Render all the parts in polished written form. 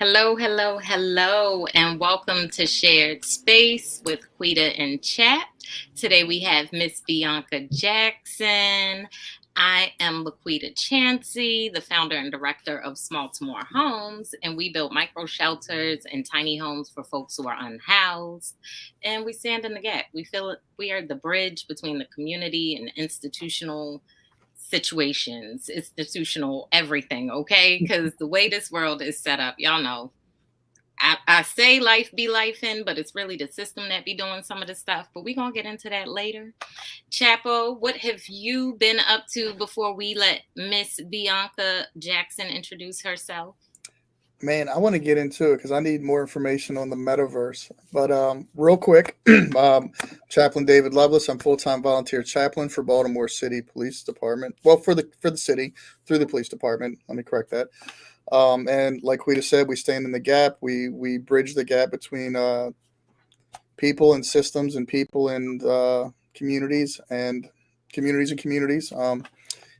Hello, hello, hello, and welcome to Shared Space with Quida and Chap. Today we have Miss Bianca Jackson. I am LaQuita Chansey, the founder and director of Baltimore Homes, and we build micro shelters and tiny homes for folks who are unhoused. And we stand in the gap. We feel we are the bridge between the community and institutional situations, institutional everything, okay? Because the way this world is set up, y'all know. I say life be life in, but it's really the system that be doing some of the stuff. But we're gonna get into that later. Chapo, what have you been up to before we let Miss Bianca Jackson introduce herself? Man, I want to get into it because I need more information on the metaverse. But real quick, Chaplain David Lovelace. I'm full-time volunteer chaplain for Baltimore City Police Department. Well, for the city through the police department. Let me correct that. And like we just said, we stand in the gap. We bridge the gap between people and systems, and people and communities.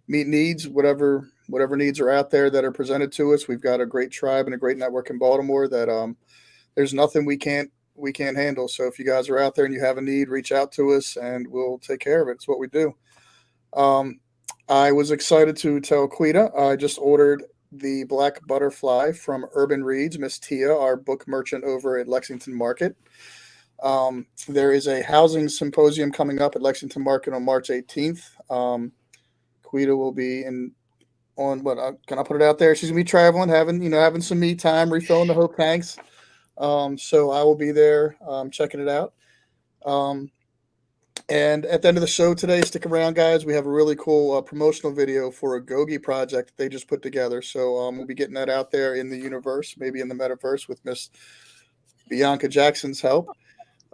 Meet needs, whatever needs are out there that are presented to us. We've got a great tribe and a great network in Baltimore that there's nothing we can't handle. So if you guys are out there and you have a need, reach out to us and we'll take care of it. It's what we do. Um, I was excited to tell Quita I just ordered the Black Butterfly from Urban Reads, Miss Tia, our book merchant over at Lexington Market. There is a housing symposium coming up at Lexington Market on March 18th. Quita will be in on what can I put it out there? She's gonna be traveling, having some me time, refilling the hope tanks. So I will be there checking it out. Um, and at the end of the show today, stick around, guys. We have a really cool promotional video for a Gogi project that they just put together. So we'll be getting that out there in the universe, maybe in the metaverse, with Miss Bianca Jackson's help.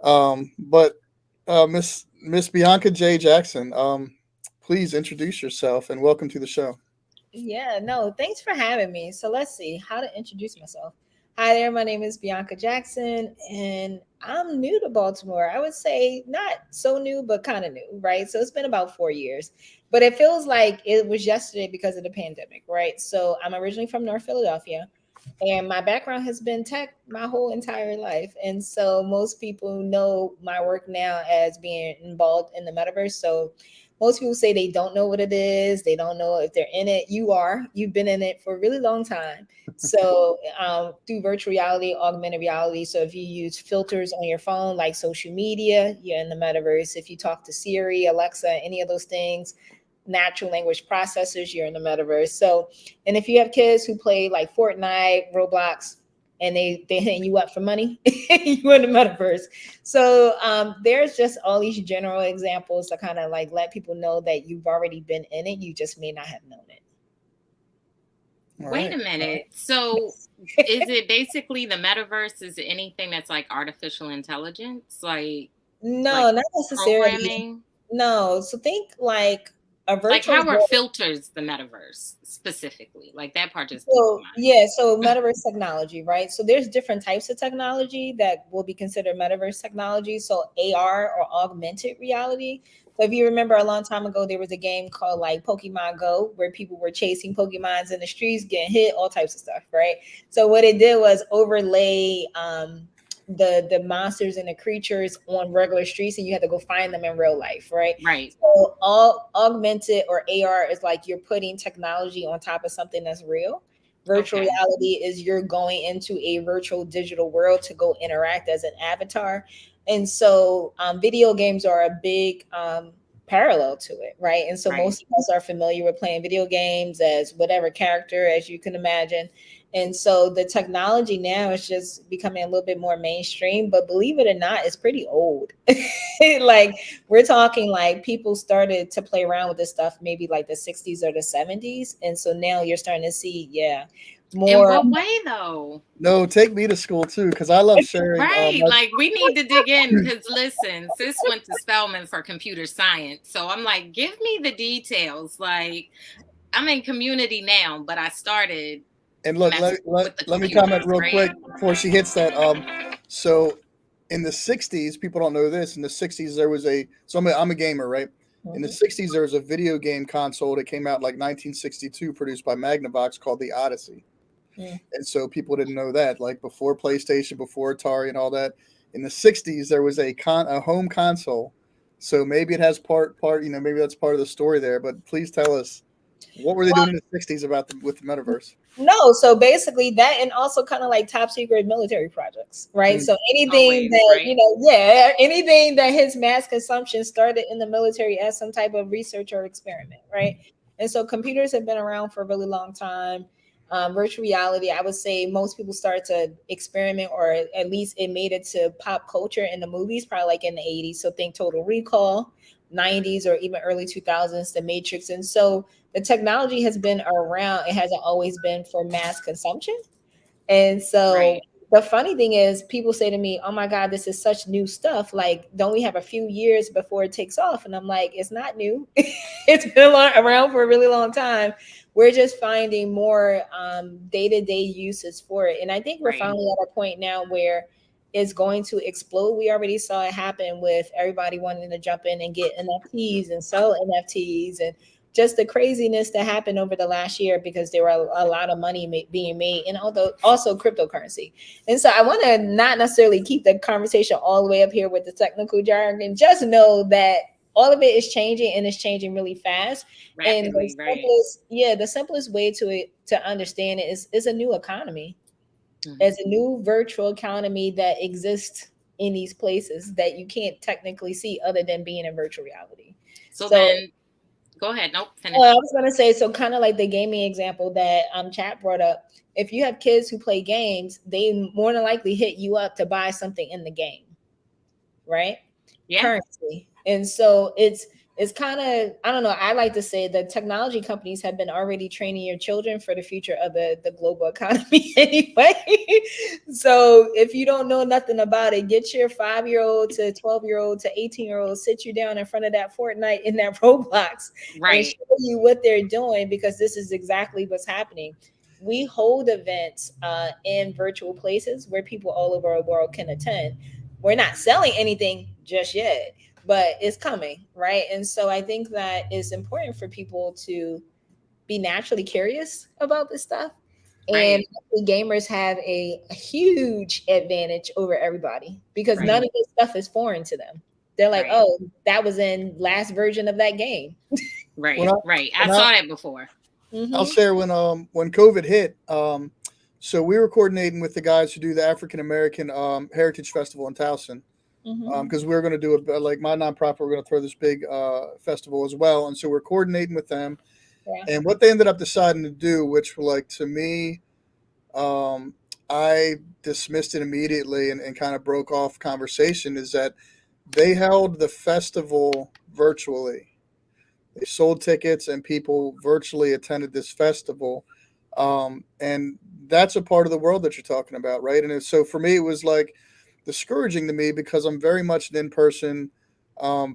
But Miss Bianca J Jackson, please introduce yourself and welcome to the show. Yeah, no, thanks for having me. So let's see how to introduce myself. Hi there, my name is Bianca Jackson, and I'm new to Baltimore. I would say not so new, but kind of new, right? So it's been about 4 years, but it feels like it was yesterday because of the pandemic, right? So I'm originally from North Philadelphia, and my background has been tech my whole entire life. And so most people know my work now as being involved in the metaverse. So most people say they don't know what it is. They don't know if they're in it. You've been in it for a really long time. So through virtual reality, augmented reality. So if you use filters on your phone, like social media, you're in the metaverse. If you talk to Siri, Alexa, any of those things, natural language processors, you're in the metaverse. So, and if you have kids who play like Fortnite, Roblox, and they hitting you up for money, you in the metaverse. So there's just all these general examples to kind of like let people know that you've already been in it. You just may not have known All Wait right. a minute. So is it basically the metaverse is anything that's like artificial intelligence? Like No, not necessarily. programming? No. So think like a Like virtual how are world. filters the metaverse specifically? Like that part just blew So my yeah, so metaverse technology, right? So there's different types of technology that will be considered metaverse technology. So AR or augmented reality. So if you remember a long time ago, there was a game called like Pokemon Go where people were chasing Pokemons in the streets, getting hit, all types of stuff, right? So what it did was overlay the monsters and the creatures on regular streets, and you had to go find them in real life, right? right. So all augmented or AR is like you're putting technology on top of something that's real. Virtual Okay. reality is you're going into a virtual digital world to go interact as an avatar. And so video games are a big parallel to it, right? And so Right. most of us are familiar with playing video games as whatever character, as you can imagine. And so the technology now is just becoming a little bit more mainstream, but believe it or not, it's pretty old. Like we're talking like people started to play around with this stuff maybe like the 60s or the 70s. And so now you're starting to see, yeah, In more. what way though? No, take me to school too, because I love sharing. Right. Like we need to dig in because listen, sis went to Spelman for computer science. So I'm like, give me the details. Like I'm in community now, but I started And look, let, messing let, with the let me comment computers, real right? quick before she hits that. So in the '60s, people don't know this. In the '60s, there was a. So I'm a gamer, right? In the Mhm. '60s, there was a video game console that came out like 1962, produced by Magnavox, called the Odyssey. Mm. And so people didn't know that. Like before PlayStation, before Atari and all that, in the 60s there was a home console. So maybe it has maybe that's part of the story there. But please tell us, what were they Well, doing in the 60s about with the metaverse? no, so basically that, and also kind of like top secret military projects, right? Mm, So anything Always, that, right? yeah, anything that hits mass consumption started in the military as some type of research or experiment, right? And so computers have been around for a really long time. Virtual reality, I would say most people started to experiment, or at least it made it to pop culture in the movies, probably like in the 80s. So think Total Recall, 90s, or even early 2000s, The Matrix. And so the technology has been around. It hasn't always been for mass consumption. And so Right, the funny thing is, people say to me, "Oh my God, this is such new stuff. Like, don't we have a few years before it takes off?" And I'm like, "It's not new. It's been around for a really long time. We're just finding more day to day uses for it." And I think we're right, finally at a point now where it's going to explode. We already saw it happen with everybody wanting to jump in and get NFTs and sell NFTs, and just the craziness that happened over the last year, because there were a lot of money being made, and although also cryptocurrency. And so I want to not necessarily keep the conversation all the way up here with the technical jargon. Just know that all of it is changing, and it's changing really fast. And rapidly, right. the simplest way to understand it is a new economy, Mhm. as a new virtual economy that exists in these places that you can't technically see other than being in virtual reality. So So then, go ahead. Nope, I finish. was gonna say, so kind of like the gaming example that Chap brought up. If you have kids who play games, they more than likely hit you up to buy something in the game, right? Yeah, Currency. And so it's kind of, I don't know, I like to say the technology companies have been already training your children for the future of the global economy anyway. So if you don't know nothing about it, get your 5-year-old to 12-year-old to 18-year-old, sit you down in front of that Fortnite in that Roblox and right, show you what they're doing, because this is exactly what's happening. We hold events in virtual places where people all over the world can attend. We're not selling anything just yet, but it's coming, right? And so I think that it's important for people to be naturally curious about this stuff. And right, gamers have a huge advantage over everybody, because none right, of this stuff is foreign to them. They're like, right, "Oh, that was in last version of that game." when right, I, right. I when saw that before. I'll Hmm. share when COVID hit. So we were coordinating with the guys who do the African American Heritage Festival in Towson, Hmm. because we were going to do like my nonprofit. We're going to throw this big festival as well, and so we're coordinating with them. Yeah. And what they ended up deciding to do, which were like to me, um, I dismissed it immediately and kind of broke off conversation, is that they held the festival virtually. They sold tickets and people virtually attended this festival. And that's a part of the world that you're talking about, right? And so for me, it was like discouraging to me because I'm very much an in-person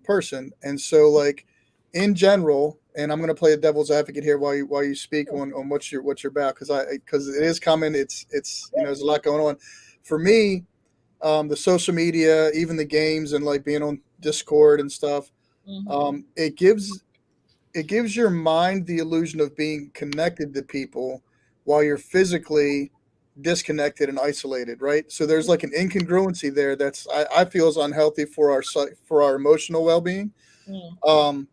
person. And so like in general, and I'm going to play the devil's advocate here while you speak on what you're about, because it is coming. It's there's a lot going on. For me, the social media, even the games, and like being on Discord and stuff, Hmm. um, it gives it gives your mind the illusion of being connected to people while you're physically disconnected and isolated, right? So there's like an incongruency there that's I feel is unhealthy for for our emotional well-being. Mm. Um,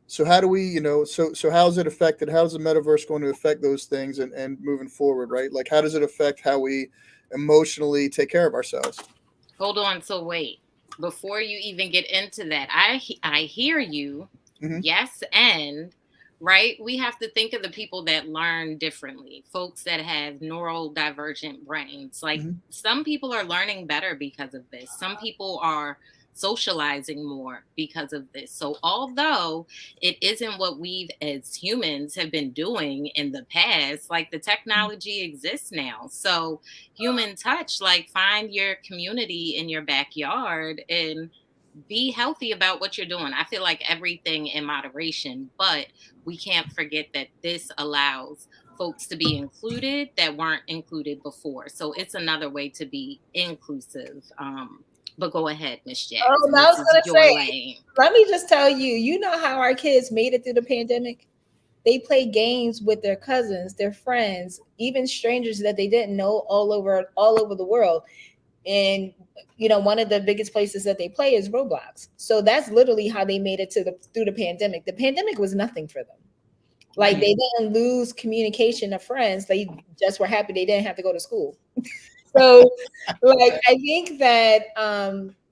so how do we, so how's it affected? How's the metaverse going to affect those things and moving forward, right? Like how does it affect how we emotionally take care of ourselves? Hold on. So wait, before you even get into that, I hear you. Hmm. Yes, and right, we have to think of the people that learn differently. Folks that have neurodivergent brains. Like Hmm. some people are learning better because of this. Some people are socializing more because of this. So although it isn't what we've as humans have been doing in the past, like the technology exists now. So human touch, like find your community in your backyard and be healthy about what you're doing. I feel like everything in moderation, but we can't forget that this allows folks to be included that weren't included before. So it's another way to be inclusive. But go ahead, Miss Oh, Jackson. I This was is gonna your say, lane. let me just tell you, you know how our kids made it through the pandemic? They play games with their cousins, their friends, even strangers that they didn't know all over the world. And one of the biggest places that they play is Roblox. So that's literally how they made it through the pandemic. The pandemic was nothing for them. Like Right. they didn't lose communication of friends. They just were happy they didn't have to go to school. So, like, I think that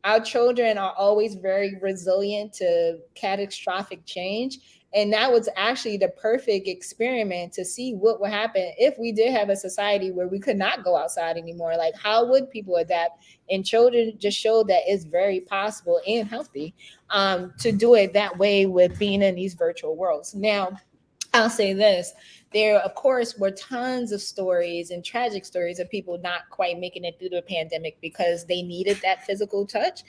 our children are always very resilient to catastrophic change. And that was actually the perfect experiment to see what would happen if we did have a society where we could not go outside anymore. Like, how would people adapt? And children just showed that it's very possible and healthy to do it that way with being in these virtual worlds. Now, I'll say this. There, of course, were tons of stories and tragic stories of people not quite making it through the pandemic because they needed that physical touch.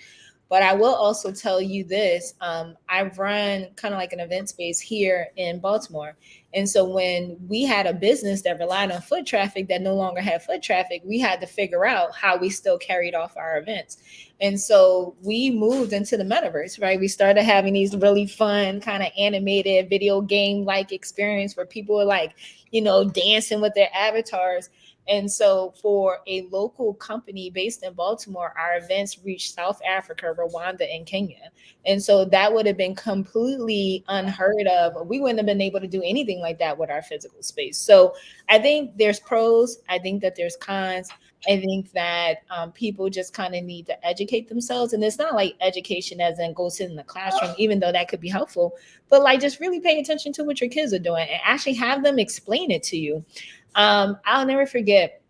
But I will also tell you this. I run kind of like an event space here in Baltimore. And so when we had a business that relied on foot traffic that no longer had foot traffic, we had to figure out how we still carried off our events. And so we moved into the metaverse, right? We started having these really fun, kind of animated video game like experience where people are like, dancing with their avatars. And so, for a local company based in Baltimore, our events reached South Africa, Rwanda, and Kenya. And so, that would have been completely unheard of. We wouldn't have been able to do anything like that with our physical space. So, I think there's pros, I think that there's cons. I think that people just kind of need to educate themselves. And it's not like education as in go sit in the classroom, even though that could be helpful, but like just really pay attention to what your kids are doing and actually have them explain it to you. I'll never forget.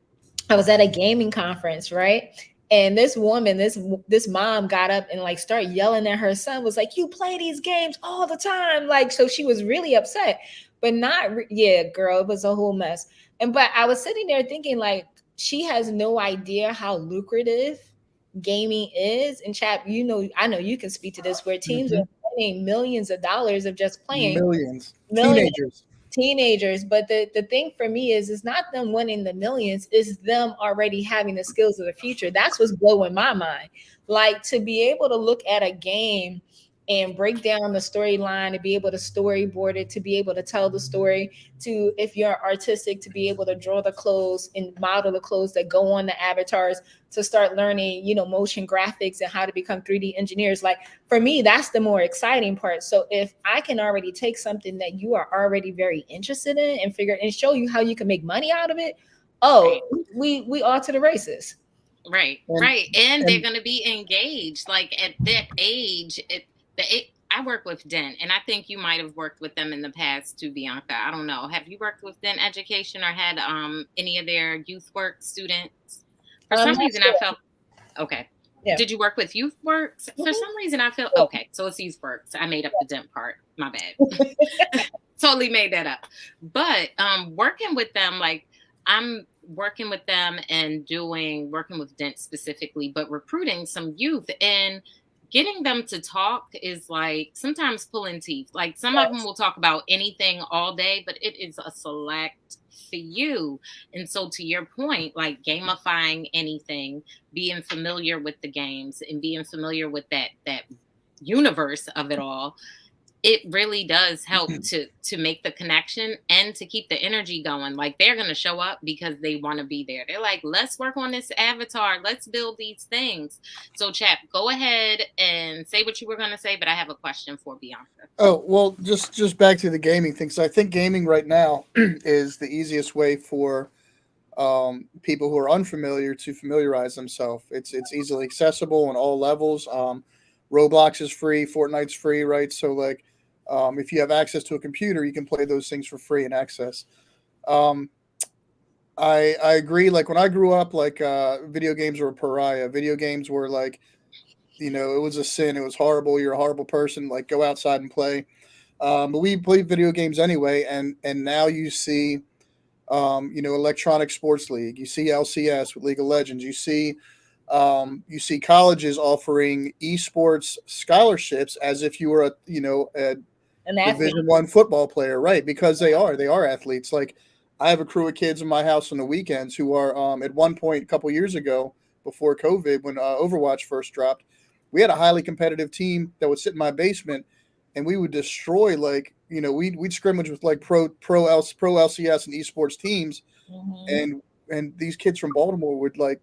I was at a gaming conference, right? And this woman, this mom got up and like started yelling at her son. Was like, "You play these games all the time!" Like, so she was really upset, but not. Yeah, girl, it was a whole mess. And but I was sitting there thinking, like, she has no idea how lucrative gaming is. And Chap, I know you can speak to this, where teams Mhm. are spending millions of dollars of just playing Millions. millions Teenagers. teenagers. But the thing for me is it's not them winning the millions, it's them already having the skills of the future. That's what's blowing my mind. Like, to be able to look at a game and break down the storyline, to be able to storyboard it, to be able to tell the story, to, if you're artistic, to be able to draw the clothes and model the clothes that go on the avatars, to start learning, motion graphics and how to become 3D engineers. Like, for me, that's the more exciting part. So if I can already take something that you are already very interested in and figure and show you how you can make money out of it, oh, Right. we are to the races. Right. And Right. And they're and going to be engaged. Like at that age, I work with Den, and I think you might have worked with them in the past too, Bianca. I don't know. Have you worked with Den Education or had any of their youth work students? For I'm some not reason, I sure. felt okay. Yeah. Did you work with Youth Works? For Mhm. some reason, I feel Yeah. okay. So it's Youth Works. I made up the Dent part. My bad. Totally made that up. But working with them, like I'm working with them and working with Dent specifically, but recruiting some youth and getting them to talk is like sometimes pulling teeth. Like some of them Yes. will talk about anything all day, but it is a select few. And so to your point, like gamifying anything, being familiar with the games and being familiar with that universe of it all, it really does help to make the connection and to keep the energy going. Like they're going to show up because they want to be there. They're like, let's work on this avatar, let's build these things. So Chap, go ahead and say what you were going to say, but I have a question for Bianca. Oh, well, just back to the gaming thing. So I think gaming right now is the easiest way for people who are unfamiliar to familiarize themselves. It's easily accessible on all levels. Roblox is free, Fortnite's free, right? So like, if you have access to a computer, you can play those things for free and access. Um, I agree. Like when I grew up, like video games were a pariah. Video games were like, it was a sin. It was horrible. You're a horrible person. Like go outside and play. But we played video games anyway, and now you see Electronic Sports League. You see LCS with League of Legends. You see colleges offering esports scholarships as if you were a An athlete. Division 1 football player, right? Because they are athletes. Like I have a crew of kids in my house on the weekends who are at one point a couple years ago before COVID when Overwatch first dropped, we had a highly competitive team that would sit in my basement and we would destroy, like, we'd scrimmage with like pro LCS and esports teams, Mhm. and these kids from Baltimore would, like,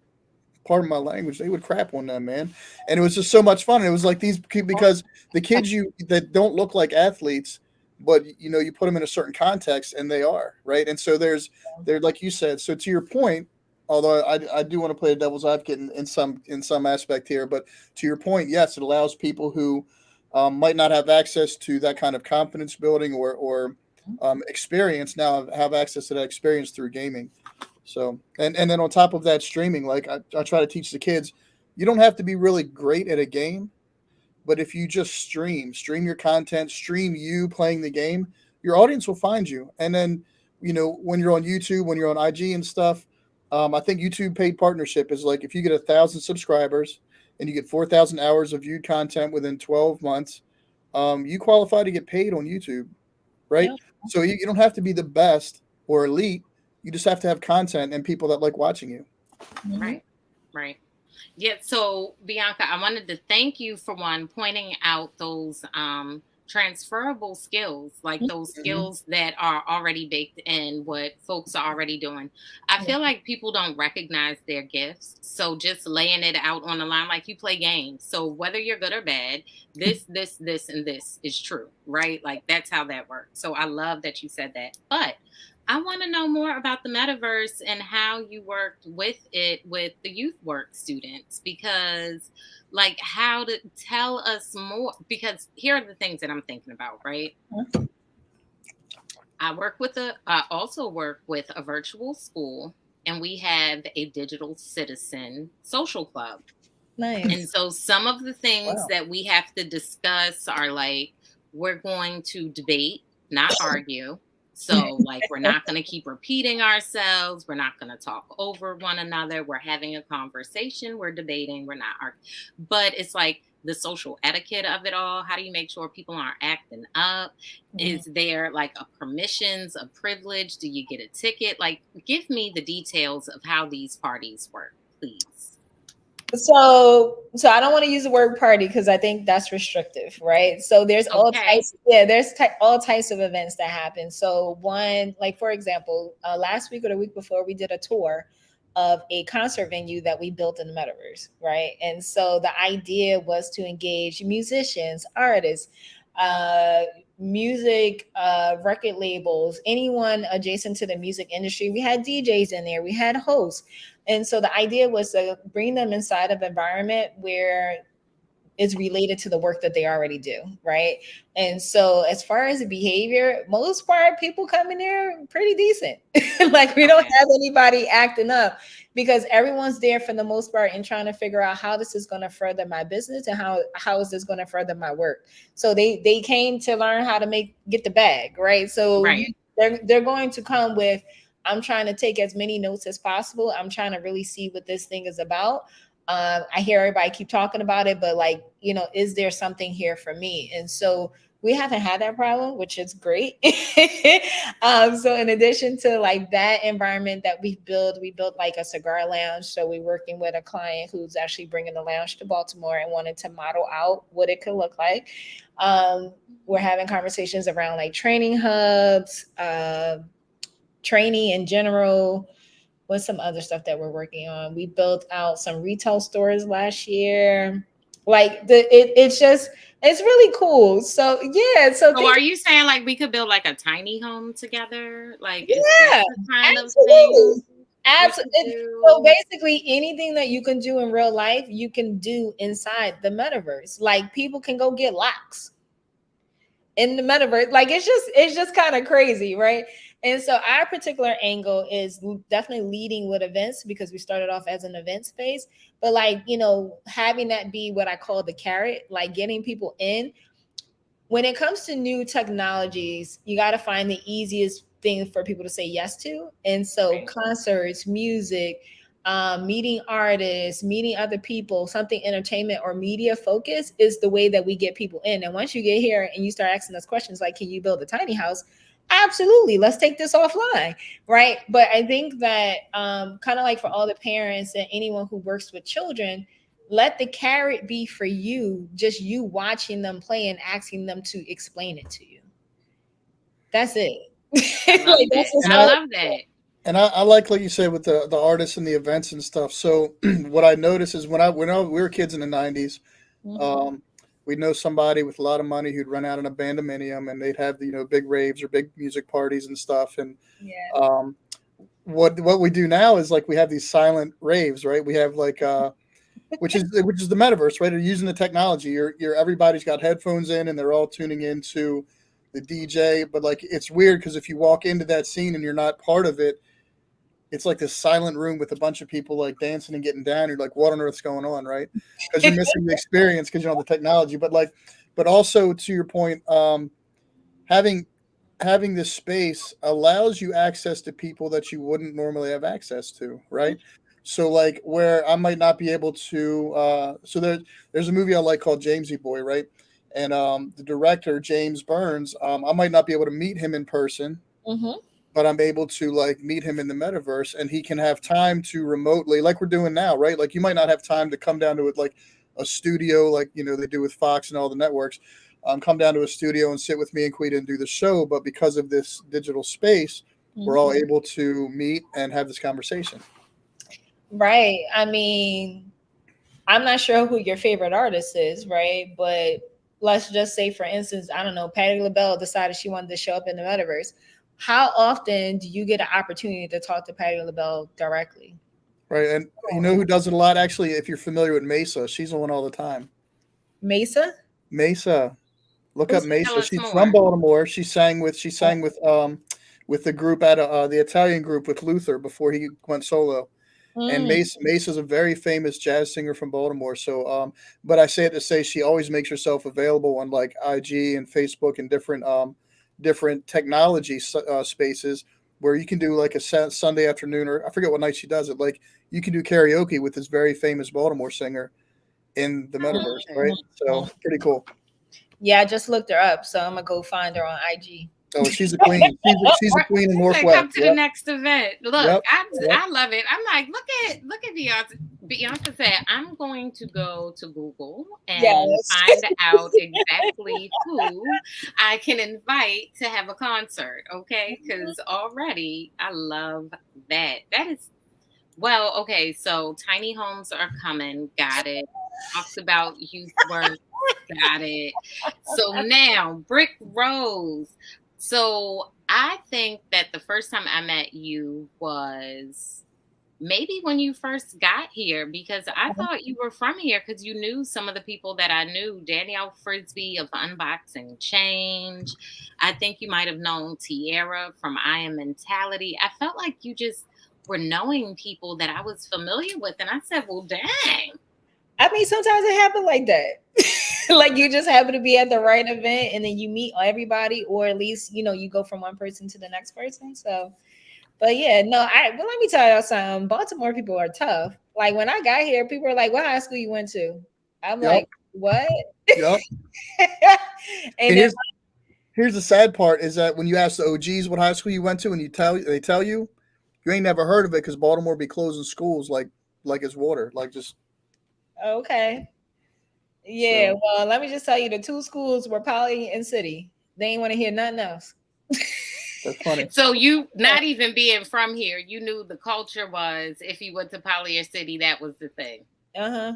pardon my language, they would crap on them, man. And it was just so much fun. And it was like because the kids you that don't look like athletes, but you put them in a certain context and they are, right. And so they're like you said. So to your point, although I do want to play the devil's advocate in some aspect here, but to your point, yes, it allows people who might not have access to that kind of confidence building or experience, now have access to that experience through gaming. So, and then on top of that, streaming, like I try to teach the kids, you don't have to be really great at a game, but if you just stream your content, stream you playing the game, your audience will find you. And then, when you're on YouTube, when you're on IG and stuff, I think YouTube paid partnership is like, if you get 1,000 subscribers and you get 4,000 hours of viewed content within 12 months, you qualify to get paid on YouTube, right? Yep. So you don't have to be the best or elite. You just have to have content and people that like watching you. Mhm. Right. Right. Yeah, so Bianca, I wanted to thank you for one pointing out those transferable skills, like those Mhm. skills that are already baked in what folks are already doing. I Yeah. feel like people don't recognize their gifts. So just laying it out on the line, like you play games. So whether you're good or bad, this, and this is true, right? Like that's how that works. So I love that you said that. But I want to know more about the metaverse and how you worked with it with the youth work students, because, like, how to tell us more. Because here are the things that I'm thinking about, right? I also work with a virtual school, and we have a digital citizen social club. And Nice. so some of the things Wow. that we have to discuss are like, we're going to debate, not argue. So, like, we're not going to keep repeating ourselves. We're not going to talk over one another. We're having a conversation. We're debating. We're not arguing. But it's like the social etiquette of it all. How do you make sure people aren't acting up? Mhm. Is there like a permissions, a privilege? Do you get a ticket? Like, give me the details of how these parties work, please. So I don't want to use the word party because I think that's restrictive, right? So there's all Okay. types, yeah, there's all types of events that happen. So one, like for example, last week or the week before, we did a tour of a concert venue that we built in the metaverse, right? And so the idea was to engage musicians, artists, uh, music, record labels, anyone adjacent to the music industry. We had DJs in there, we had hosts. And so the idea was to bring them inside of an environment where it's related to the work that they already do, right? And so as far as the behavior, most part people come in there pretty decent. Like we don't Okay. have anybody acting up because everyone's there for the most part and trying to figure out how this is going to further my business and how is this going to further my work. So they came to learn how to get the bag, right? So Right. they're going to come with, I'm trying to take as many notes as possible. I'm trying to really see what this thing is about. I hear everybody keep talking about it, but like, is there something here for me? And so we haven't had that problem, which is great. So in addition to like that environment that we built like a cigar lounge. So we're working with a client who's actually bringing the lounge to Baltimore and wanted to model out what it could look like. We're having conversations around like training hubs, training in general. What's some other stuff that we're working on? We built out some retail stores last year. Like it's really cool. So yeah, so So things, are you saying like we could build like a tiny home together? Like, is that yeah, the kind of thing absolutely. we could So do? basically anything that you can do in real life, you can do inside the metaverse. Like people can go get locks in the metaverse. Like it's just kind of crazy, right? And so our particular angle is definitely leading with events because we started off as an event space, but like, having that be what I call the carrot, like getting people in. When it comes to new technologies, you got to find the easiest thing for people to say yes to. And so Right. concerts, music, meeting artists, meeting other people, something entertainment or media focus is the way that we get people in. And once you get here and you start asking us questions like, can you build a tiny house? Absolutely. Let's take this offline. Right. But I think that kind of like for all the parents and anyone who works with children, let the carrot be for you, just you watching them play and asking them to explain it to you. That's it. I love Like, that's that. just I And I, all. love that. and I like you said with the artists and the events and stuff. So what I noticed is we were kids in the '90s, Mhm. um, we'd know somebody with a lot of money who'd run out in a bandominium, and they'd have big raves or big music parties and stuff. And Yeah. um, what we do now is like we have these silent raves, right? We have like which is the metaverse, right? They're using the technology. You're everybody's got headphones in and they're all tuning into the DJ. But like it's weird because if you walk into that scene and you're not part of it, it's like this silent room with a bunch of people like dancing and getting down. You're like, what on earth's going on, right? Because you're missing the experience because you don't have the technology. But also to your point, having having this space allows you access to people that you wouldn't normally have access to, right? So like where I might not be able to so there's a movie I like called Jamesy Boy, right? And the director, James Burns, I might not be able to meet him in person, Hmm. but I'm able to like meet him in the metaverse and he can have time to remotely like we're doing now, right? Like you might not have time to come down to it like a studio like they do with Fox and all the networks. Come down to a studio and sit with me and Quida and do the show, but because of this digital space, we're all Hmm. able to meet and have this conversation. Right. I mean, I'm not sure who your favorite artist is, right? But let's just say, for instance, I don't know, Patti LaBelle decided she wanted to show up in the metaverse. How often do you get an opportunity to talk to Patti LaBelle directly? Right. And you know who does it a lot actually, if you're familiar with Mesa, she's on all the time. Mesa? Mesa. Look up Who's Tell Mesa. us She's from more. Baltimore. She sang with the group at the Italian group with Luther before he went solo. And mm, Mace is a very famous jazz singer from Baltimore. So, but I say it to say she always makes herself available on like IG and Facebook and different technology spaces where you can do like a Sunday afternoon or I forget what night she does it. Like you can do karaoke with this very famous Baltimore singer in the I love metaverse, it. right? So pretty cool. yeah, I just looked her up, so I'm gonna go find her on IG. Oh, she's a queen. She's a Or queen in he said, Northwest. "Come to the Yep, next event." Look, yep, yep. I love it. I'm like, look at Beyonce. Beyonce said, "I'm going to go to Google and Yes. find out exactly who I can invite to have a concert." Okay, because already I love that. That is well. Okay, so tiny homes are coming. Got it. Talks about youth work. Got it. So now, Brick Rose. So I think that the first time I met you was maybe when you first got here because I thought you were from here because you knew some of the people that I knew. Danielle Frisbee of Unboxing Change. I think you might have known Tierra from I Am Mentality. I felt like you just were knowing people that I was familiar with. And I said, well, dang. I mean, sometimes it happens like that. Like you just happen to be at the right event and then you meet everybody, or at least, you go from one person to the next person. So, but yeah, no, but let me tell y'all something. Baltimore people are tough. Like when I got here, people are like, what high school you went to? I'm Yep, like, what? yep. And And then, here's the sad part is that when you ask the OGs what high school you went to, and they tell you, you ain't never heard of it because Baltimore be closing schools like it's water, like just okay. Yeah, so. well, let me just tell you the two schools were Poly and City. They ain't want to hear nothing else. That's funny. So you not even being from here, you knew the culture was if you went to Collier City, that was the thing. Uh-huh.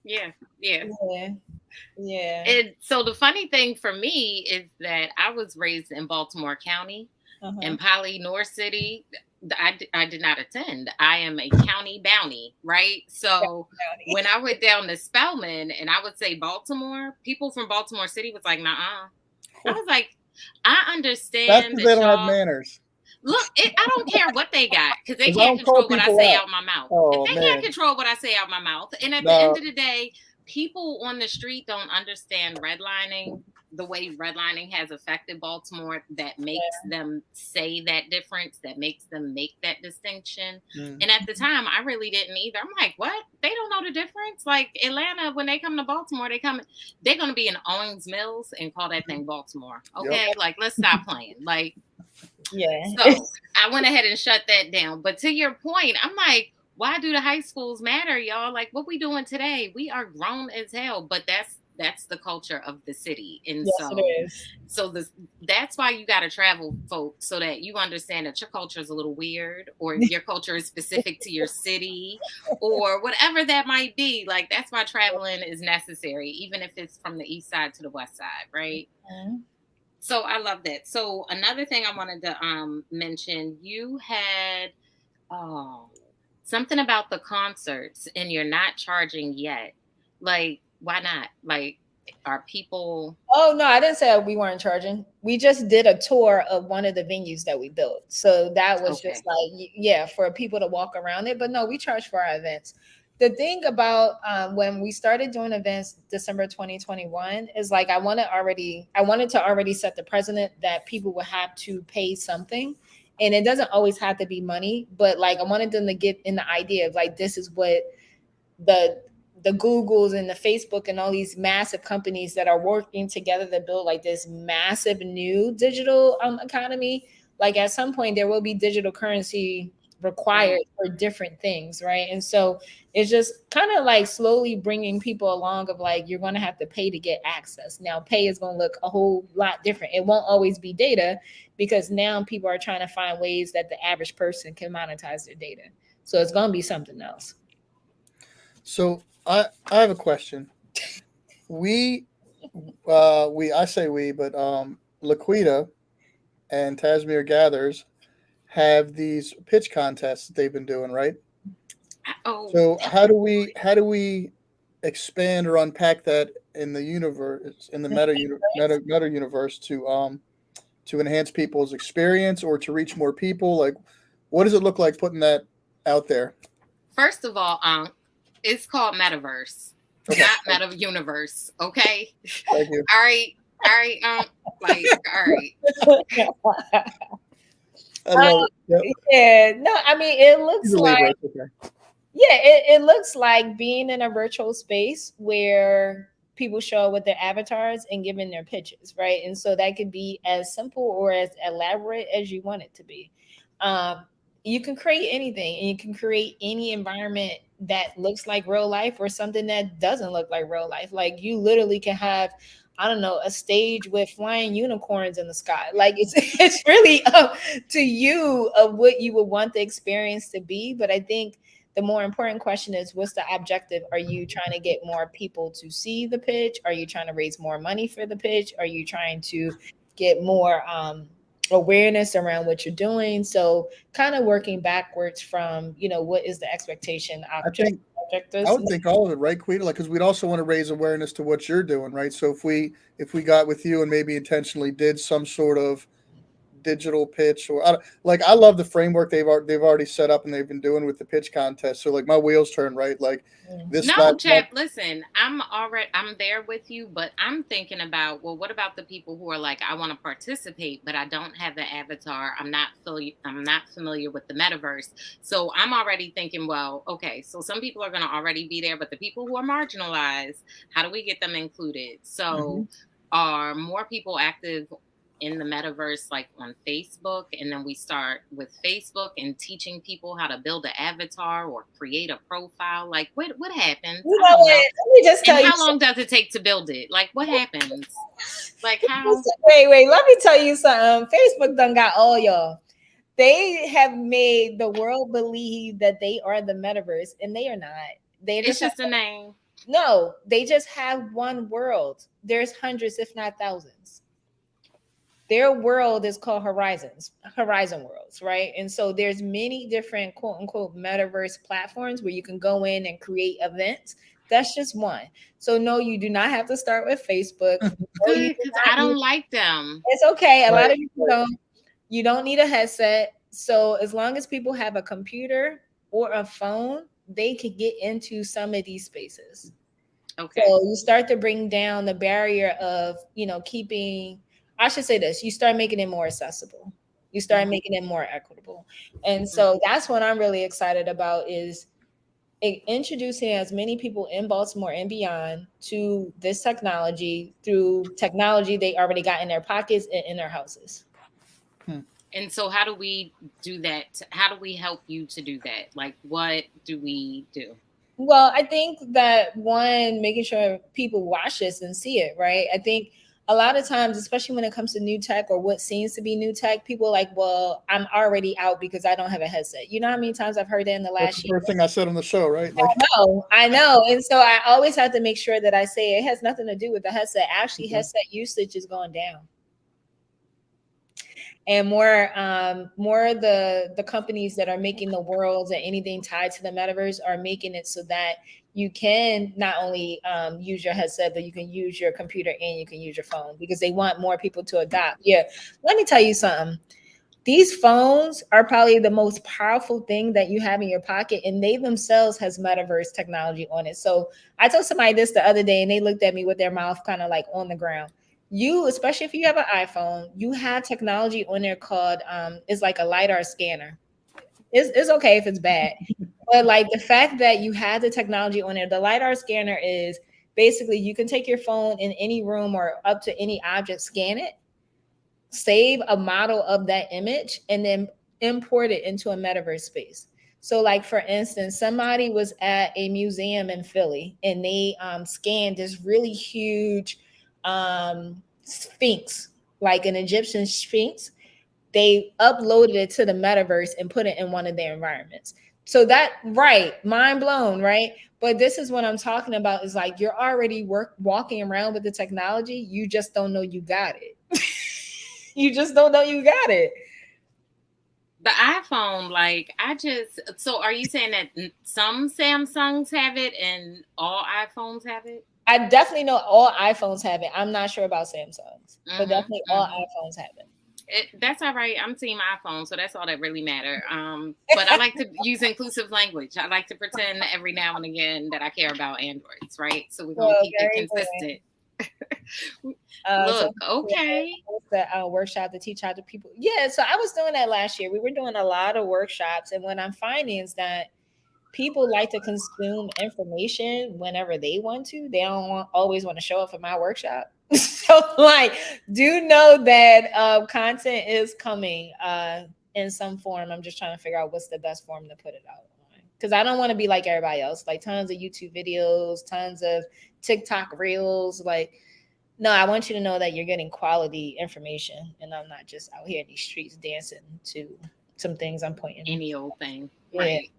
Yeah, yeah. Yeah. Yeah. And so the funny thing for me is that I was raised in Baltimore County Uh-huh. and Poly North City. I did not attend. I am a county bounty, right? So when I went down to Spelman and I would say Baltimore, people from Baltimore City was like, nah. I was like, I That's understand because they that don't have y'all manners. look, I don't care what they got because they Because I can't don't call control what I people say out. out my mouth. If Oh they can't man, control what I say out my mouth, and at the end no, of the day, people on the street don't understand redlining, the way redlining has affected Baltimore, that makes them say that difference, that makes them make that distinction. mm, And at the time, I really didn't either. I'm like, what? They don't know the difference? Like Atlanta, when they come to Baltimore, they're going to be in Owings Mills and call that thing Baltimore. yep. Okay. Like, let's stop playing. Like, Yeah. so I went ahead and shut that down. But to your point, I'm like, why do the high schools matter, y'all? Like, what we doing today? We are grown as hell, but that's the culture of the city. And Yes, it so is. that's why you got to travel, folks, so that you understand that your culture is a little weird, or your culture is specific to your city, or whatever that might be. Like, that's why traveling is necessary, even if it's from the east side to the west side, right? Mhm. So I love that. So another thing I wanted to mention, you had oh, something about the concerts and you're not charging yet. Like, why not? Like, are people Oh no, I didn't say we weren't charging. We just did a tour of one of the venues that we built. So that was just okay? like, yeah, for people to walk around it. But no, we charge for our events. The thing about when we started doing events December 2021 is like I wanted to already set the precedent that people would have to pay something. And it doesn't always have to be money, but like I wanted them to get in the idea of like this is what the the Googles and the Facebook and all these massive companies that are working together to build like this massive new digital economy. Like at some point, there will be digital currency required Right. for different things, right? And so it's just kind of like slowly bringing people along of like you're going to have to pay to get access. Now, pay is going to look a whole lot different. It won't always be data because now people are trying to find ways that the average person can monetize their data. So it's going to be something else. So I have a question. We I say we, but Laquita and Tasmere Gathers have these pitch contests that they've been doing, right? Oh, So how do we expand or unpack that in the universe, in the meta universe, to enhance people's experience or to reach more people? Like, what does it look like putting that out there? first of all, it's called metaverse, Okay, not meta universe. Okay. thank you. All right. All right. Like, all right. I love it. Yep. Yeah, no, I mean, it He's looks a like, Libra. It's okay. yeah, it looks like being in a virtual space where people show up with their avatars and giving their pitches, right? And so that could be as simple or as elaborate as you want it to be. Um, you can create anything and you can create any environment that looks like real life or something that doesn't look like real life. Like you literally can have, I don't know, a stage with flying unicorns in the sky. Like it's it's really up to you of what you would want the experience to be. But I think the more important question is what's the objective? Are you trying to get more people to see the pitch? Are you trying to raise more money for the pitch? Are you trying to get more awareness around what you're doing? So kind of working backwards from, what is the expectation I think I objectives? would think all of it, right, Quita? Like, because we'd also want to raise awareness to what you're doing, right? So if we got with you and maybe intentionally did some sort of digital pitch, or like I love the framework they've already set up and they've been doing with the pitch contest. So like my wheels turn, right? Like Mm. this No, that Chap, listen, I'm there with you, but I'm thinking about, well, what about the people who are like, I want to participate, but I don't have the avatar. I'm not familiar with the metaverse. So I'm already thinking, well, okay, so some people are going to already be there, but the people who are marginalized, how do we get them included? So Mhm. are more people active in the metaverse, like on Facebook, and then we start with Facebook and teaching people how to build an avatar or create a profile. Like, what happens? You I know don't what? know. Let me just And tell you how long does it take to build it? Like, what happens? Like, how? Wait. Let me tell you something. Facebook done got all y'all. They have made the world believe that they are the metaverse, and they are not. They It's just have just a name. no. They just have one world. There's hundreds, if not thousands. Their world is called Horizon Worlds, right? And so there's many different quote unquote metaverse platforms where you can go in and create events. That's just one. So no, you do not have to start with Facebook. No, you Good, do because I not need. don't like them. It's okay. A Right, lot of people right. don't. You don't need a headset. So as long as people have a computer or a phone, they can get into some of these spaces. So Okay. you start to bring down the barrier of, keeping, I should say this, you start making it more accessible. You start Hmm. making it more equitable. And Hmm. so that's what I'm really excited about is introducing as many people in Baltimore and beyond to this technology through technology they already got in their pockets and in their houses. Hmm. And so how do we do that? How do we help you to do that? Like, what do we do? Well, I think that one, making sure people watch this and see it, right? I think a lot of times, especially when it comes to new tech or what seems to be new tech, people are like, well, I'm already out because I don't have a headset. You know how many times I've heard that in the That's last the year? first thing I said on the show, right? Like, I know. And so I always have to make sure that I say it has nothing to do with the headset. Actually, okay. headset usage is going down. And more the companies that are making the worlds and anything tied to the metaverse are making it so that you can not only use your headset, but you can use your computer and you can use your phone because they want more people to adopt. Yeah, let me tell you something. These phones are probably the most powerful thing that you have in your pocket, and they themselves has metaverse technology on it. So I told somebody this the other day, and they looked at me with their mouth kind of like on the ground. You, especially if you have an iPhone, you have technology on there called it's like a LiDAR scanner. It's okay if it's bad, but like the fact that you have the technology on there, the LiDAR scanner is basically you can take your phone in any room or up to any object, scan it, save a model of that image, and then import it into a metaverse space. So, like for instance, somebody was at a museum in Philly and they scanned this really huge sphinx, like an Egyptian sphinx. They uploaded it to the metaverse and put it in one of their environments. So that, right, mind blown, right? But this is what I'm talking about, is like you're already walking around with the technology, you just don't know you got it. You just don't know you got it. The iPhone, like, so are you saying that some Samsungs have it and all iPhones have it? I definitely know all iPhones have it. I'm not sure about Samsungs, but definitely all Mm-hmm. iPhones have it. That's all right. I'm team iPhone, so that's all that really matter. But I like to use inclusive language. I like to pretend every now and again that I care about Androids, right? So we're gonna Well, keep it very consistent. so Look, okay. the workshop to teach how to people. Yeah, so I was doing that last year. We were doing a lot of workshops, and what I'm finding is that people like to consume information whenever they want to. They don't always want to show up for my workshop. So, like, do know that content is coming in some form. I'm just trying to figure out what's the best form to put it out on, because I don't want to be like everybody else, like tons of YouTube videos, tons of TikTok reels. Like, no, I want you to know that you're getting quality information, and I'm not just out here in these streets dancing to some things I'm pointing. Any old thing, Yeah. right?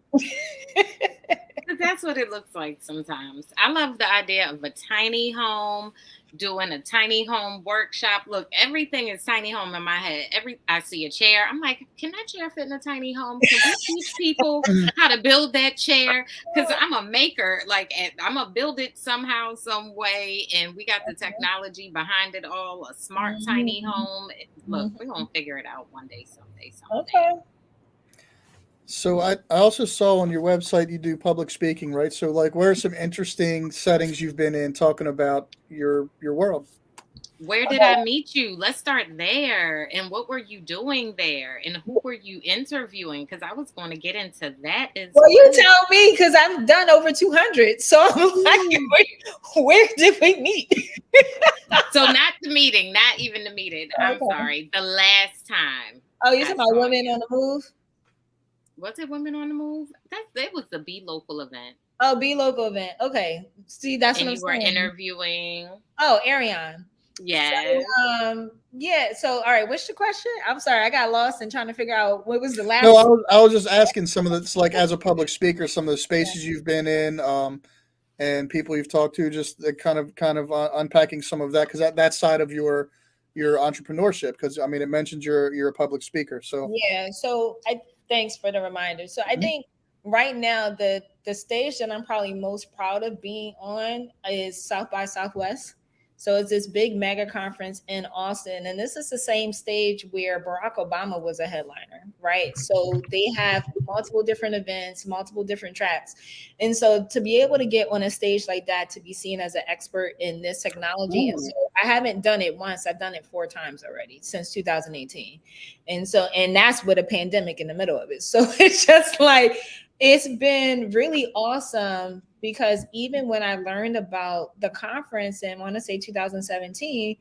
That's what it looks like sometimes. I love the idea of a tiny home, doing a tiny home workshop. Look, everything is tiny home in my head. I see a chair. I'm like, can that chair fit in a tiny home? Can we teach people how to build that chair? Because I'm a maker. Like, I'm gonna build it somehow, some way, and we got the technology behind it all. A smart tiny home. Look, we're gonna figure it out one day, someday. Okay. So I also saw on your website you do public speaking, right? So like, where are some interesting settings you've been in talking about your world? Where did I meet you? Let's start there. And what were you doing there? And who were you interviewing? Because I was going to get into that as well. You tell me, because I've done over 200. So I'm like, where did we meet? So not the meeting, not even the meeting. I'm sorry. The last time. Oh, you're talking about Women on the Move? Was it Women on the Move? That was the Be Local event. Oh, Be Local event. Okay. See, that's and what I'm saying. You were interviewing. Oh, Ariane. Yeah. So, yeah. So, all right. What's the question? I'm sorry, I got lost in trying to figure out what was the last. No, I was just asking some of the, like, as a public speaker, some of the spaces you've been in, and people you've talked to, just kind of unpacking some of that, because that side of your entrepreneurship, because I mean, it mentions you're a public speaker. So yeah. So thanks for the reminder. So I think right now the stage that I'm probably most proud of being on is South by Southwest. So it's this big mega conference in Austin. And this is the same stage where Barack Obama was a headliner, right? So they have multiple different events, multiple different tracks. And so to be able to get on a stage like that, to be seen as an expert in this technology. And so I haven't done it once, I've done it 4 times already since 2018. And that's with a pandemic in the middle of it. So it's just like, it's been really awesome, because even when I learned about the conference in, I want to say 2017,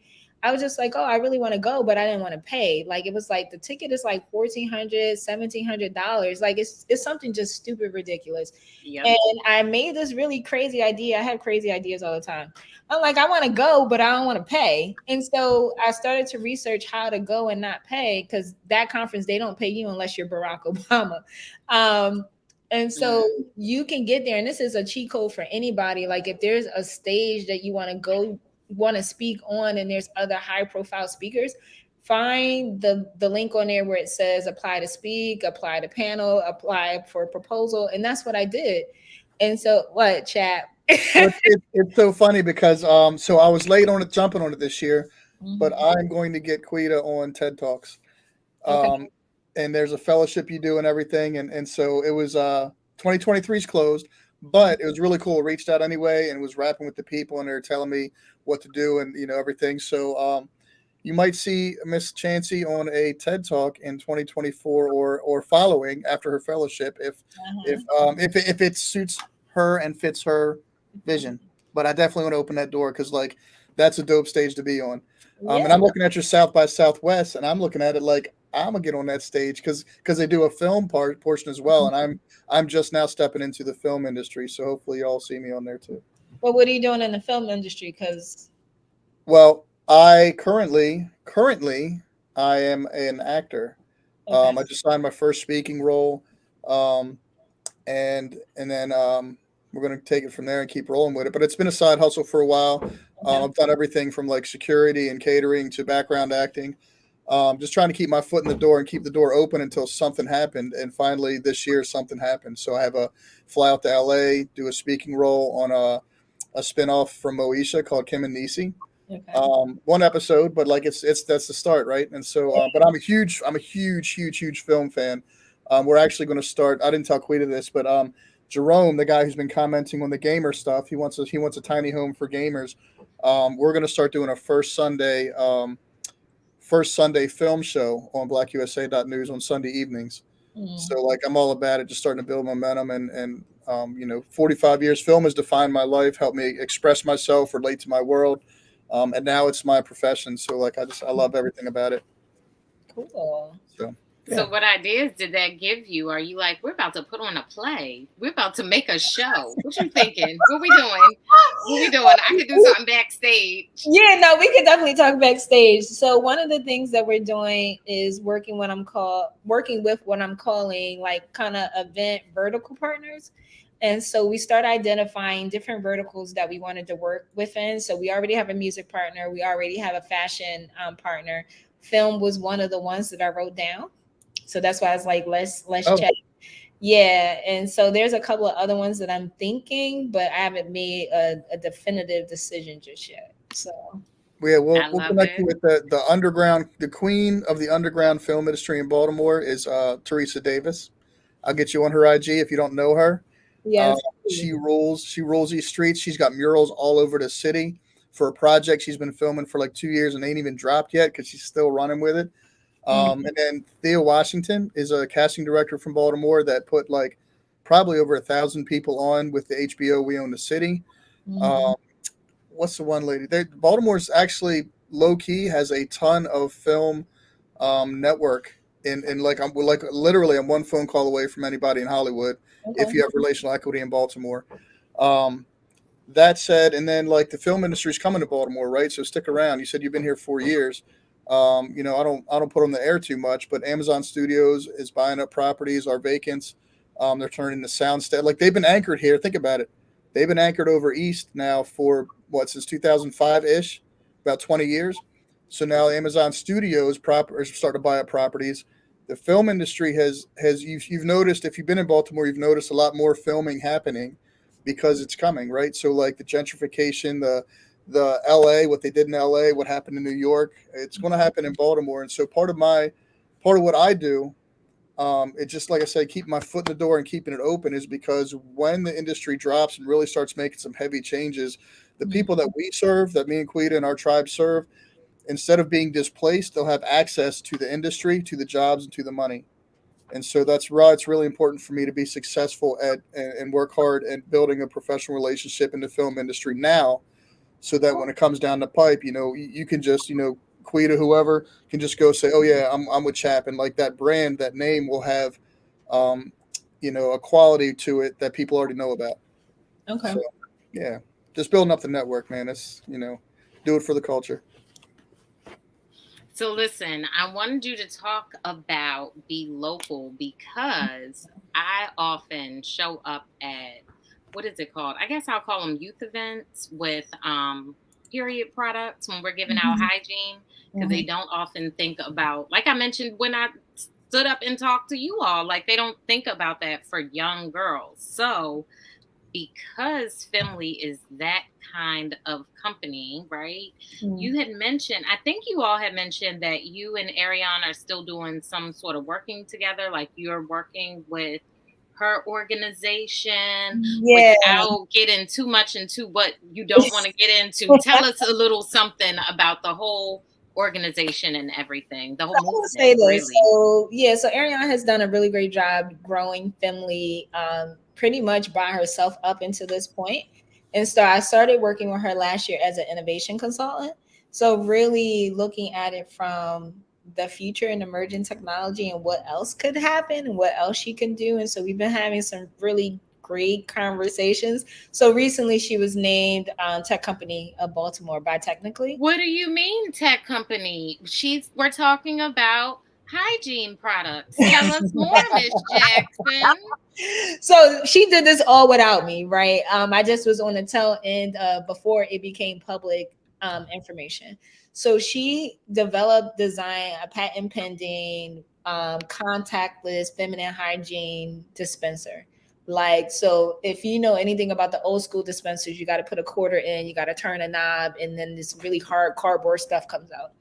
I was just like, oh, I really want to go, but I didn't want to pay. Like, it was like the ticket is like $1,400, $1,700. Like, it's something just stupid ridiculous. Yep. And I made this really crazy idea. I have crazy ideas all the time. I'm like, I want to go, but I don't want to pay. And so I started to research how to go and not pay, because that conference, they don't pay you unless you're Barack Obama. And so you can get there, and this is a cheat code for anybody. Like, if there's a stage that you want to go, want to speak on, and there's other high profile speakers, find the link on there where it says apply to speak, apply to panel, apply for a proposal. And that's what I did. And so what, Chap? It's so funny because so I was late on it, jumping on it this year, but I'm going to get Quida on TED Talks. Okay. And there's a fellowship you do and everything, and so it was 2023 is closed, but it was really cool. I reached out anyway and was rapping with the people, and they were telling me what to do and everything. So you might see Miss Chansey on a TED Talk in 2024 or following after her fellowship if it suits her and fits her vision. But I definitely want to open that door because like that's a dope stage to be on. And I'm looking at your South by Southwest, and I'm looking at it like I'm gonna get on that stage because they do a film portion as well, and I'm just now stepping into the film industry, so hopefully y'all see me on there too. Well, what are you doing in the film industry? Because Well, I currently I am an actor. I just signed my first speaking role, um, and then we're gonna take it from there and keep rolling with it. But it's been a side hustle for a while. I've done everything from like security and catering to background acting. Just trying to keep my foot in the door and keep the door open until something happened. And finally, this year, something happened. So I have a fly out to LA, do a speaking role on a spinoff from Moesha called Kim and Nisi. One episode, but like it's that's the start, right? And so, but I'm a huge film fan. We're actually going to start. I didn't tell Quita this, but Jerome, the guy who's been commenting on the gamer stuff, he wants a tiny home for gamers. We're going to start doing a first Sunday film show on BlackUSA.News on Sunday evenings. So like I'm all about it, just starting to build momentum and 45 years film has defined my life, helped me express myself, relate to my world. And now it's my profession. So like I love everything about it. Cool. So So what ideas did that give you? Are you like, we're about to put on a play? We're about to make a show. What you thinking? What we doing? What we doing? I could do something backstage. Yeah, no, we could definitely talk backstage. So one of the things that we're doing is working with what I'm calling like kind of event vertical partners. And so we start identifying different verticals that we wanted to work within. So we already have a music partner. We already have a fashion partner. Film was one of the ones that I wrote down. So that's why I was like, let's check. Yeah. And so there's a couple of other ones that I'm thinking, but I haven't made a definitive decision just yet. So yeah, we'll connect you with the underground, the queen of the underground film industry in Baltimore is Teresa Davis. I'll get you on her IG if you don't know her. Yes, she rules these streets. She's got murals all over the city for a project she's been filming for like 2 years and ain't even dropped yet because she's still running with it. And then Theo Washington is a casting director from Baltimore that put like probably over 1,000 people on with the HBO We Own the City. What's the one lady? Baltimore's actually low key has a ton of film network in like I'm like literally I'm one phone call away from anybody in Hollywood if you have relational equity in Baltimore. That said, and then like the film industry is coming to Baltimore, right? So stick around. You said you've been here 4 years. I don't put on the air too much, but Amazon Studios is buying up properties, are vacants. They're turning into soundstage. Like they've been anchored here. Think about it. They've been anchored over East now for since 2005 ish, about 20 years. So now Amazon Studios are starting to buy up properties. The film industry has you've noticed if you've been in Baltimore, you've noticed a lot more filming happening because it's coming, right? So like the gentrification, the LA, what they did in LA, what happened in New York, it's going to happen in Baltimore. And so part of what I do, it just, like I said, keep my foot in the door and keeping it open is because when the industry drops and really starts making some heavy changes, the people that we serve, that me and Quida and our tribe serve, instead of being displaced, they'll have access to the industry, to the jobs, and to the money. And so that's right. It's really important for me to be successful at and work hard at building a professional relationship in the film industry now, so that when it comes down the pipe, you can just, Quida, whoever can just go say, oh yeah, I'm with Chap, and like that brand, that name will have, um, a quality to it that people already know about. Okay. So yeah, just building up the network, man. It's, do it for the culture. So listen, I wanted you to talk about Be Local because I often show up at, what is it called? I guess I'll call them youth events with period products when we're giving out Mhm. hygiene, because they Mhm. don't often think about, like I mentioned when I stood up and talked to you all, like they don't think about that for young girls. So because Finley is that kind of company, right? Mhm. You had mentioned, I think you all had mentioned that you and Ariane are still doing some sort of working together, like you're working with her organization. Yeah. Without getting too much into what you don't want to get into, tell us a little something about the whole organization and everything, the whole I will movement, say this. really. So yeah, so Ariana has done a really great job growing Finley pretty much by herself up until this point. And so I started working with her last year as an innovation consultant. So really looking at it from the future and emerging technology and what else could happen and what else she can do. And so we've been having some really great conversations. So recently she was named Tech Company of Baltimore by Technically. What do you mean, tech company? We're talking about hygiene products. Tell us more, Miss Jackson. So she did this all without me, right? I just was on the tail end before it became public information. So she developed, designed a patent pending contactless feminine hygiene dispenser. Like, so if you know anything about the old school dispensers, you got to put a quarter in, you got to turn a knob, and then this really hard cardboard stuff comes out.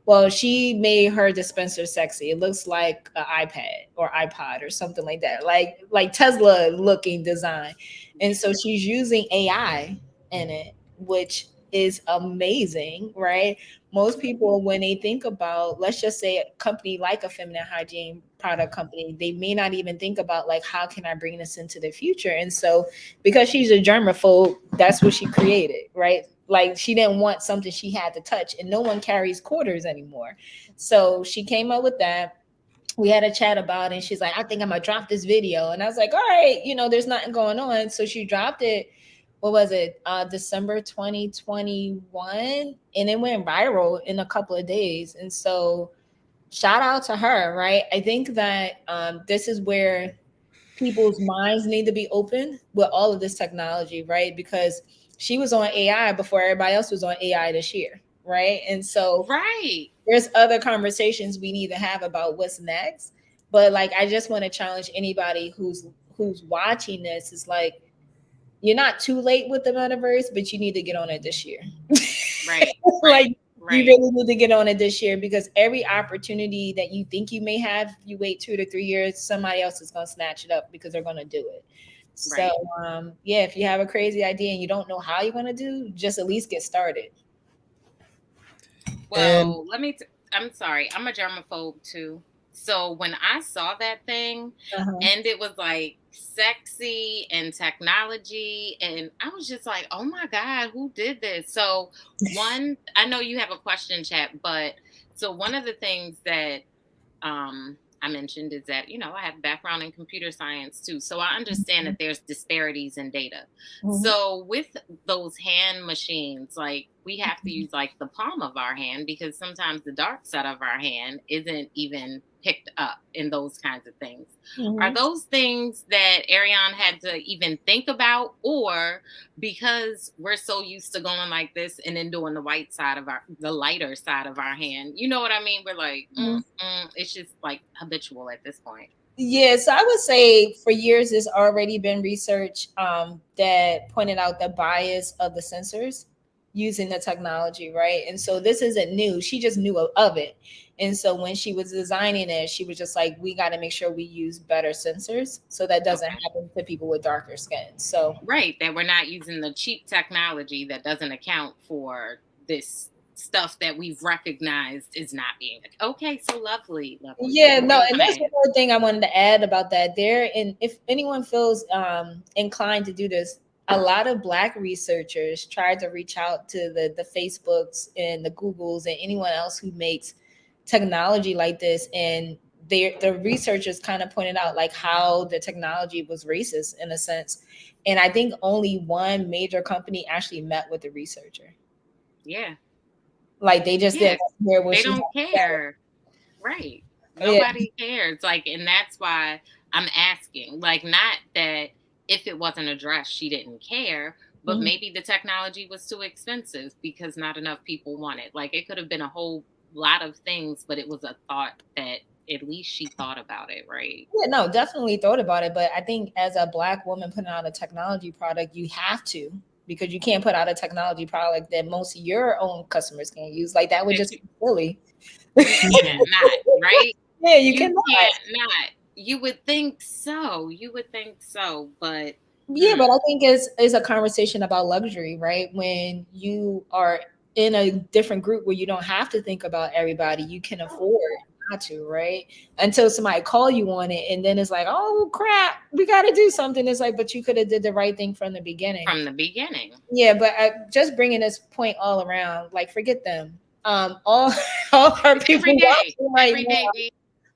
Well, she made her dispenser sexy. It looks like an iPad or iPod or something like that, like Tesla looking design. And so she's using AI in it, which is amazing, right? Most people, when they think about, let's just say, a company like a feminine hygiene product company, they may not even think about like, how can I bring this into the future? And so, because she's a germaphobe, that's what she created, right? Like she didn't want something she had to touch, and no one carries quarters anymore. So she came up with that. We had a chat about it, and she's like, I think I'm gonna drop this video. And I was like, all right, there's nothing going on. So she dropped it. What was it? December 2021, and it went viral in a couple of days. And so shout out to her, right? I think that this is where people's minds need to be open with all of this technology, right? Because she was on AI before everybody else was on AI this year, right? And so Right. there's other conversations we need to have about what's next. But like, I just want to challenge anybody who's watching this. Is like, you're not too late with the metaverse, but you need to get on it this year. Right. Right. Like, you Right. really need to get on it this year, because every opportunity that you think you may have, if you wait 2 to 3 years, somebody else is going to snatch it up because they're going to do it. So, Right. yeah, if you have a crazy idea and you don't know how you're going to do, just at least get started. And Well, I'm sorry. I'm a germaphobe too. So when I saw that thing Uh-huh. and it was like sexy and technology, and I was just like, oh my God, who did this? So, I know you have a question, chat, but so one of the things that I mentioned is that, I have a background in computer science too. So I understand that there's disparities in data. Mhm. So with those hand machines, like we have to use like the palm of our hand because sometimes the dark side of our hand isn't even picked up in those kinds of things. Are Mhm. those things that Ariane had to even think about, or because we're so used to going like this and then doing the lighter side of our hand, you know what I mean? We're like, Mhm. it's just like habitual at this point. Yeah, so I would say for years there's already been research that pointed out the bias of the sensors using the technology, right? And so this isn't new. She just knew of it. And so when she was designing it, she was just like, we got to make sure we use better sensors so that doesn't Okay. happen to people with darker skin. So Right. That we're not using the cheap technology that doesn't account for this stuff that we've recognized is not being okay. So lovely, lovely. yeah, What were no, you and gonna that's add? one more thing I wanted to add about that. There, and if anyone feels inclined to do this, a lot of Black researchers tried to reach out to the Facebooks and the Googles and anyone else who makes technology like this, and the researchers kind of pointed out like how the technology was racist in a sense, and I think only one major company actually met with the researcher. Yeah. Like they just Yes. didn't hear what They she don't had to say. care. Right. Yeah. Nobody cares. Like, and that's why I'm asking. Like, not that if it wasn't addressed, she didn't care, but Mhm. maybe the technology was too expensive because not enough people want it. Like, it could have been a whole lot of things, but it was a thought that at least she thought about it, right? Yeah, no, definitely thought about it. But I think as a Black woman putting out a technology product, you have to, because you can't put out a technology product that most of your own customers can use. Like that would That just you, be silly. you cannot, right? Yeah, you You cannot. can't not. You would think so. You would think so, but Yeah, but I think it's a conversation about luxury, right? When you are in a different group where you don't have to think about everybody, you can afford not to, right? Until somebody call you on it, and then it's like, oh crap, we got to do something. It's like, but you could have did the right thing from the beginning. from the beginning. Yeah, but just bringing this point all around, like forget them. All all our It's people every day. watching right Every now, day.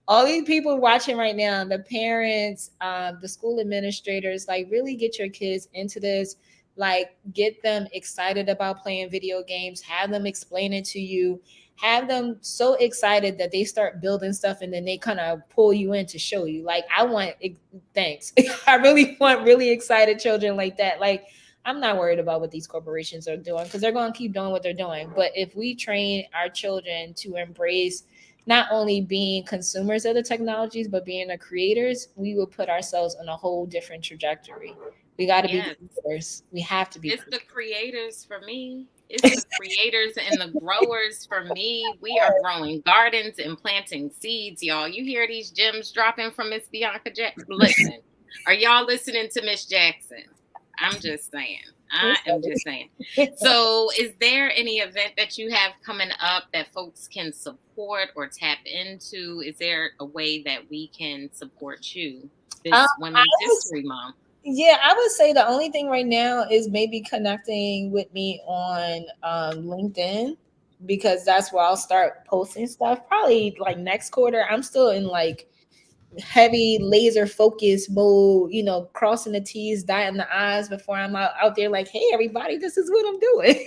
all these people watching right now, the parents, the school administrators, like really get your kids into this. Like get them excited about playing video games. Have them explain it to you. Have them so excited that they start building stuff, and then they kind of pull you in to show you. Like I want, thanks. I really want really excited children like that. Like I'm not worried about what these corporations are doing because they're going to keep doing what they're doing. But if we train our children to embrace not only being consumers of the technologies, but being the creators, we will put ourselves on a whole different trajectory. We got to be Yes. creators. We have to be. It's the creators for me. It's the creators and the growers for me. We are growing gardens and planting seeds, y'all. You hear these gems dropping from Miss Bianca Jackson? Listen, are y'all listening to Miss Jackson? I'm just saying. I am just saying. So, is there any event that you have coming up that folks can support or tap into? Is there a way that we can support you this Women's History Month? Yeah, I would say the only thing right now is maybe connecting with me on LinkedIn, because that's where I'll start posting stuff. Probably like next quarter. I'm still in like heavy laser focus mode, crossing the T's, dotting the I's before I'm out there like, hey everybody, this is what I'm doing.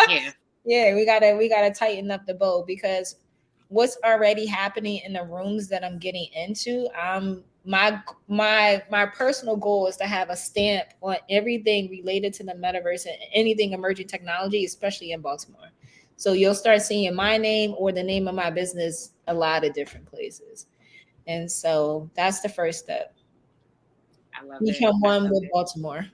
Yeah. Yeah, we gotta tighten up the bow, because what's already happening in the rooms that I'm getting into, my personal goal is to have a stamp on everything related to the metaverse and anything emerging technology, especially in Baltimore. So you'll start seeing my name or the name of my business a lot of different places. And so that's the first step. I love it. Become I one love with it. Baltimore.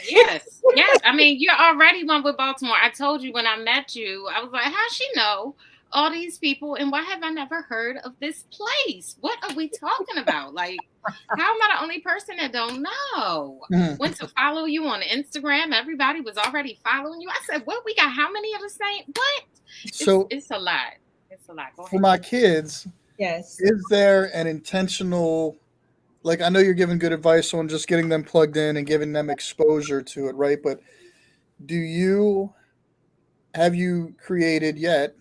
Yes, yes. I mean, you're already one with Baltimore. I told you when I met you, I was like, how she know all these people and why have I never heard of this place? What are we talking about? Like, how am I the only person that don't know? Went to follow you on Instagram. Everybody was already following you. I said, what? We got how many of the same? What? So it's a lot. It's a lot. Go for ahead. my kids, Yes. is there an intentional, like I know you're giving good advice on just getting them plugged in and giving them exposure to it, right? But have you created yet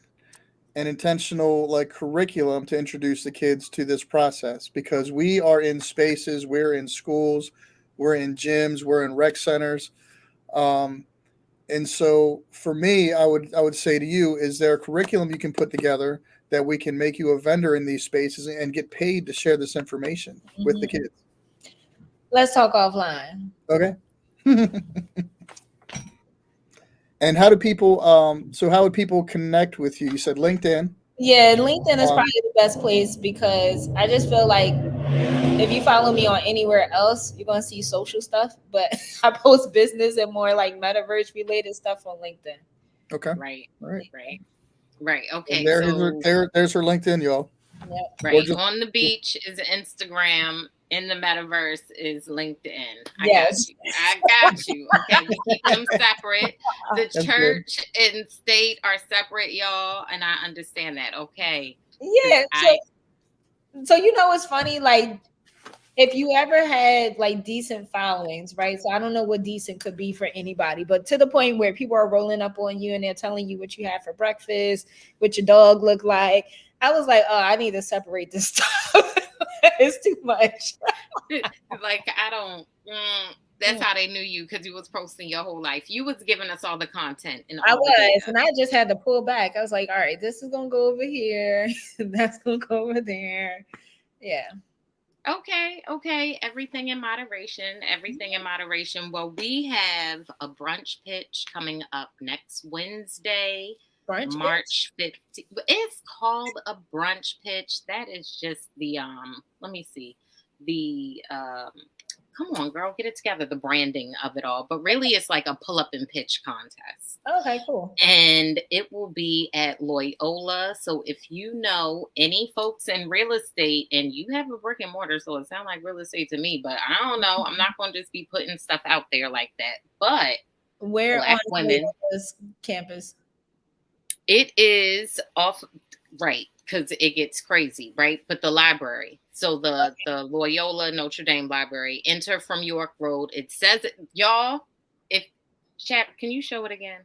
an intentional like curriculum to introduce the kids to this process? Because we are in spaces, we're in schools, we're in gyms, we're in rec centers. And so for me, I would say to you, is there a curriculum you can put together that we can make you a vendor in these spaces and get paid to share this information with the kids? Let's talk offline. Okay. And how do people so how would people connect with you? You said LinkedIn. Yeah, LinkedIn is probably the best place, because I just feel like if you follow me on anywhere else, you're gonna see social stuff, but I post business and more like metaverse related stuff on LinkedIn. Okay. Right. Okay. And there's her LinkedIn, y'all. Yep. Right. On the beach is Instagram. In the metaverse is LinkedIn. Yes. I got you. Okay. We keep them separate. The That's church and state are separate, y'all. And I understand that. Okay. Yeah. So it's funny, like if you ever had like decent followings, right? So I don't know what decent could be for anybody, but to the point where people are rolling up on you and they're telling you what you had for breakfast, what your dog looked like. I was like, oh, I need to separate this stuff. It's too much. Like I don't. That's how they knew you, because you was posting your whole life. You was giving us all the content and I all the was, data. and I just had to pull back. I was like, all right, this is gonna go over here, that's gonna go over there. Yeah. Okay. Everything in moderation. Everything in moderation. Well, we have a brunch pitch coming up next Wednesday, Brunch pitch? March 15th. It's called a brunch pitch. That is just the let me see. The come on, girl, get it together. The branding of it all. But really it's like a pull up and pitch contest. Okay, cool. And it will be at Loyola. So if you know any folks in real estate and you have a brick and mortar, so it sounds like real estate to me, but I don't know. I'm not going to just be putting stuff out there like that. But Where on Black women, Loyola's campus? it is off, right, because it gets crazy, right? But the library. So the Loyola Notre Dame Library, enter from York Road. It says it, y'all. If Chap, can you show it again?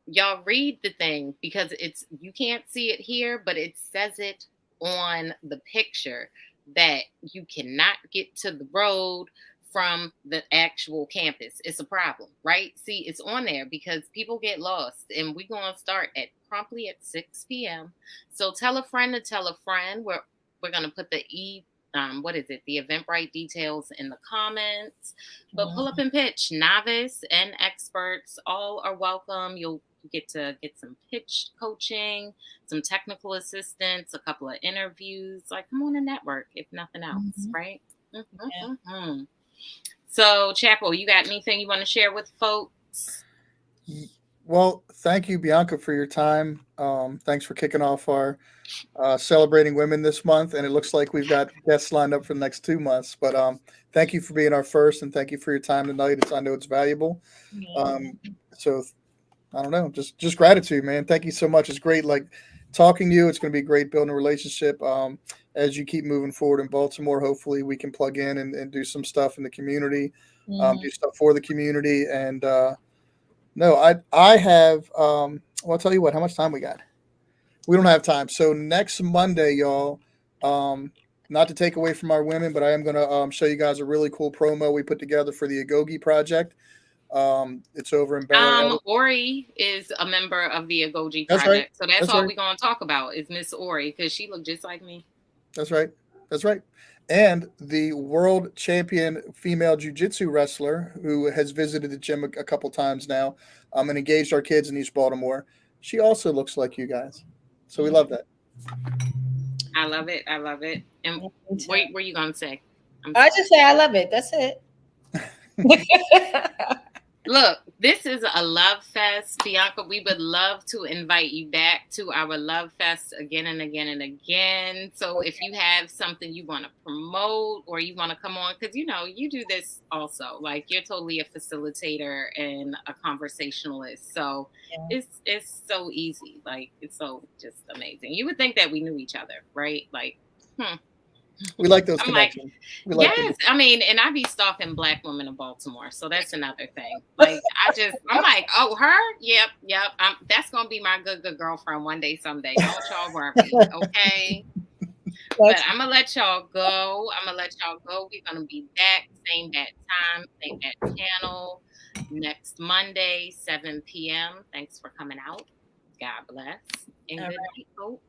Y'all read the thing, because it's, you can't see it here, but it says it on the picture that you cannot get to the road from the actual campus. It's a problem, right? See, it's on there because people get lost, and we're going to start at promptly at 6 p.m. So tell a friend to tell a friend. We're going to put the what is it? The Eventbrite details in the comments. But pull up and pitch. Novice and experts all are welcome. You'll get to get some pitch coaching, some technical assistance, a couple of interviews. Like, come on and network, if nothing else, right? Mm-hmm. So, Chapel, you got anything you want to share with folks? Well, thank you, Bianca, for your time. Thanks for kicking off our celebrating women this month, and it looks like we've got guests lined up for the next 2 months. But thank you for being our first, and thank you for your time tonight. I know it's valuable. So I don't know, just gratitude, man. Thank you so much. It's great, like talking to you. It's going to be great building a relationship as you keep moving forward in Baltimore. Hopefully, we can plug in and do some stuff in the community, do stuff for the community, and no, I have. Well, I'll tell you what. How much time we got? We don't have time. So next Monday, y'all. Not to take away from our women, but I am going to show you guys a really cool promo we put together for the Agogi project. It's over in Bel Air. Ori is a member of the Agogi That's project, right. so that's all right. we're going to talk about is Miss Ori, because she looked just like me. That's right. That's right. And the world champion female jiu-jitsu wrestler who has visited the gym a couple times now, and engaged our kids in East Baltimore. She also looks like you guys. So we love that. I love it. I love it. And what were you going to say? I just say I love it. That's it. Look, this is a love fest. Bianca, we would love to invite you back to our love fest again and again and again. So if you have something you want to promote or you want to come on, because you do this also. Like, you're totally a facilitator and a conversationalist. So it's so easy. Like, it's so just amazing. You would think that we knew each other, right? Like, we like those connections. Yes, I mean, and I be stalking Black women in Baltimore, so that's another thing. Like, I'm like, oh, her? Yep. That's gonna be my good girlfriend one day, someday. Don't y'all worry, okay? But I'm gonna let y'all go. We're gonna be back, same bat time, same bat channel, next Monday, 7 p.m. Thanks for coming out. God bless and good night, folks.